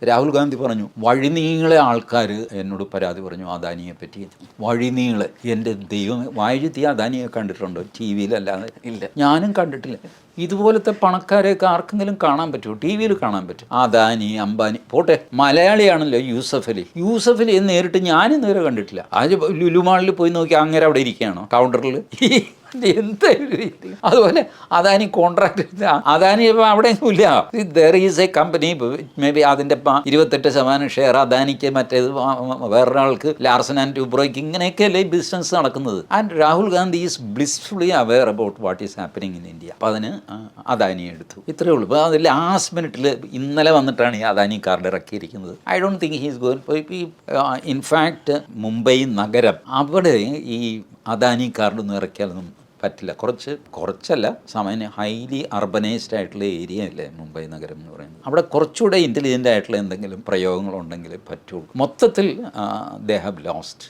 രാഹുൽ ഗാന്ധി പറഞ്ഞു, വഴിനീളെ ആൾക്കാർ എന്നോട് പരാതി പറഞ്ഞു അദാനിയെ പറ്റി. വഴിനീളെ, എൻ്റെ ദൈവം, വായിഴ്ത്തി അദാനിയെ കണ്ടിട്ടുണ്ടോ ടി വിയിലല്ലാതെ? ഇല്ല, ഞാനും കണ്ടിട്ടില്ല. ഇതുപോലത്തെ പണക്കാരെയൊക്കെ ആർക്കെങ്കിലും കാണാൻ പറ്റുമോ? ടി വിയിൽ കാണാൻ പറ്റും. അദാനി, അംബാനി പോട്ടെ, മലയാളിയാണല്ലോ യൂസഫ് അലി. യൂസഫ് അലി നേരിട്ട് ഞാനും നേരെ കണ്ടിട്ടില്ല. അത് ലുലുമാളിൽ പോയി നോക്കി അങ്ങനെ അവിടെ ഇരിക്കുകയാണോ കൗണ്ടറിൽ? എന്തായാലും രീതി. അതുപോലെ അദാനി കോൺട്രാക്ട്, അദാനി ഇപ്പം അവിടെയൊന്നും ഇല്ല. There is A company, may be അതിൻ്റെ 28% ഷെയർ അദാനിക്ക്, മറ്റേത് വേറൊരാൾക്ക് ലാർസൻ ആൻഡ് ടൂബ്രോയ്ക്ക്. ഇങ്ങനെയൊക്കെയല്ലേ ഈ ബിസിനസ് നടക്കുന്നത്. And Rahul Gandhi is blissfully aware about what is happening in India. അപ്പം അതിന് അദാനി എടുത്തു. ഇത്രയേ ഉള്ളൂ. അപ്പോൾ അത് ലാസ്റ്റ് മിനിറ്റിൽ ഇന്നലെ വന്നിട്ടാണ് ഈ അദാനി കാർഡ് ഇറക്കിയിരിക്കുന്നത്. I don't think he's going. In fact Mumbai നഗരം, അവിടെ ഈ അദാനി കാർഡൊന്നും ഇറക്കിയാലൊന്നും പറ്റില്ല. കുറച്ചല്ല, സാമാന്യ ഹൈലി അർബനൈസ്ഡ് ആയിട്ടുള്ള ഏരിയ അല്ലേ മുംബൈ നഗരം എന്ന് പറയുന്നത്. അവിടെ കുറച്ചുകൂടെ ഇൻ്റലിജൻ്റ് ആയിട്ടുള്ള എന്തെങ്കിലും പ്രയോഗങ്ങളുണ്ടെങ്കിലേ പറ്റുള്ളൂ. മൊത്തത്തിൽ ദേ ഹാവ് ലോസ്റ്റ്.